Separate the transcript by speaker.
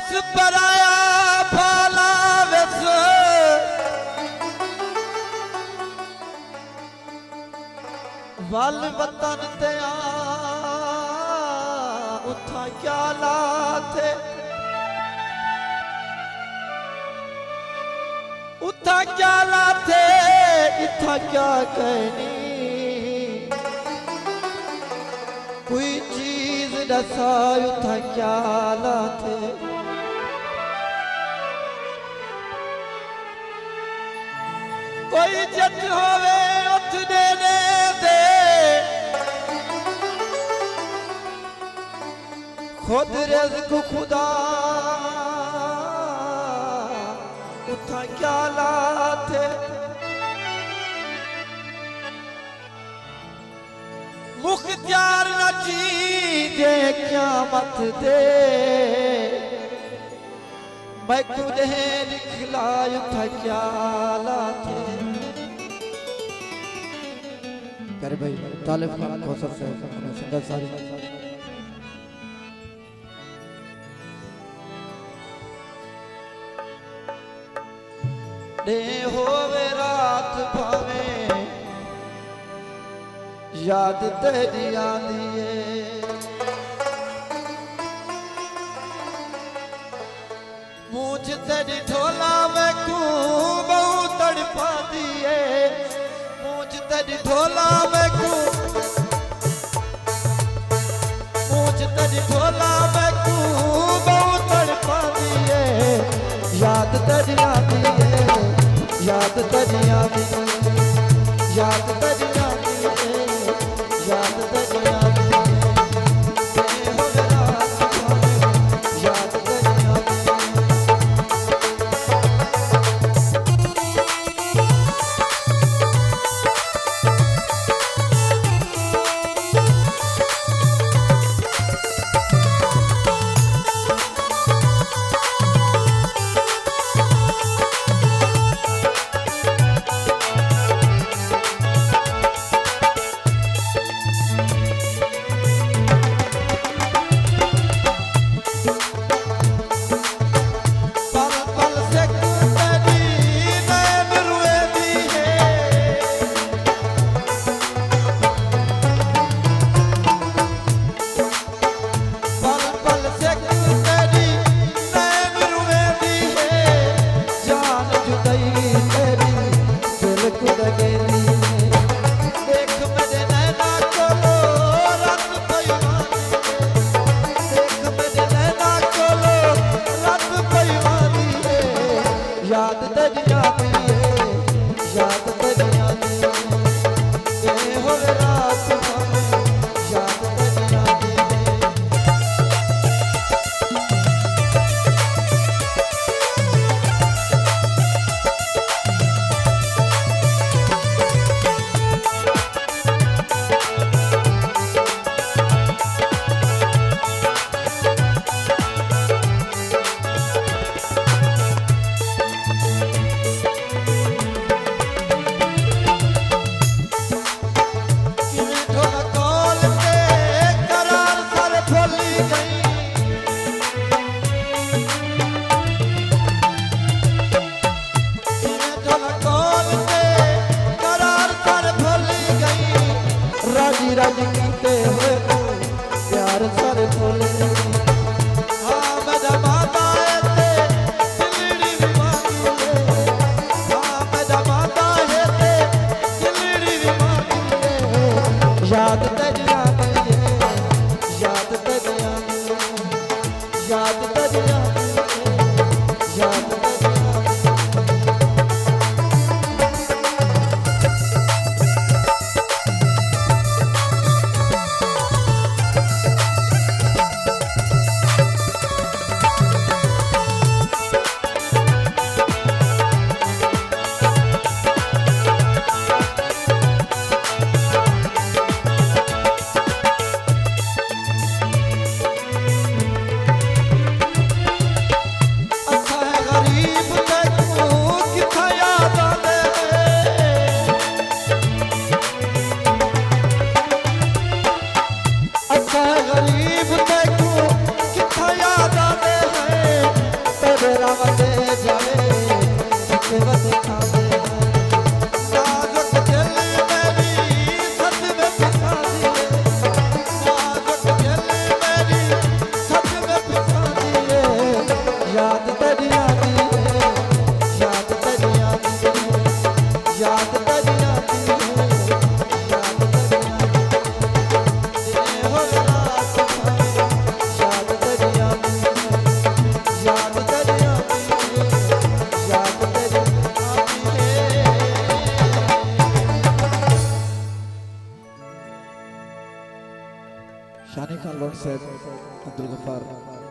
Speaker 1: वेस पराया भाला वेस वल वतन ते आ उथा क्या लाथे उथा क्या लाथे इथा क्या कहनी कोई चीज दसा उथा क्या लाथे कोई जट होवे उठ देने दे खुद रिज़्क़ खुदा उथा क्या लाथे मुख्तियार नची दे क़यामत दे मैं खुद लिखलाय उथा क्या लाथे करे भाई तालिब खान कौसर से सुंदर सारी दे होवे रात भावे याद तेरी आंदी है मुझ तेरी ढोला में को बहु तड़पा दिए मुझ तेरी ढोला में को मुझ तेरी ढोला में को बहु तड़पा दिए याद तेरी आंदी है याद तेरी आंदी है याद तेरी आंदी है याद तेरी आंदी है याद तेरी आंदी है राज कीते हुए प्यार सर खोले हाँ मेरा माता है ते दिलड़ी भी मांगी ले हाँ मेरा माता है ते दिलड़ी भी मांगी ले याद तेरी आती है याद तेरी आती है याद तेरी आती है याद तेरी मुसीबत खाते हैं। नाजुक दिल मेरी सच में फंसा दिए, नाजुक दिल मेरी सच में फंसा दिए। याद तेरी आती है, याद तेरी आती है, याद तेरी आती है, याद तेरी आती है। दिन हो रात भाई, याद तेरी आती है, याद तेरी आती है, याद तेरी आती है। शानी खान लॉर्ड साहब, अब्दुल गफ्फार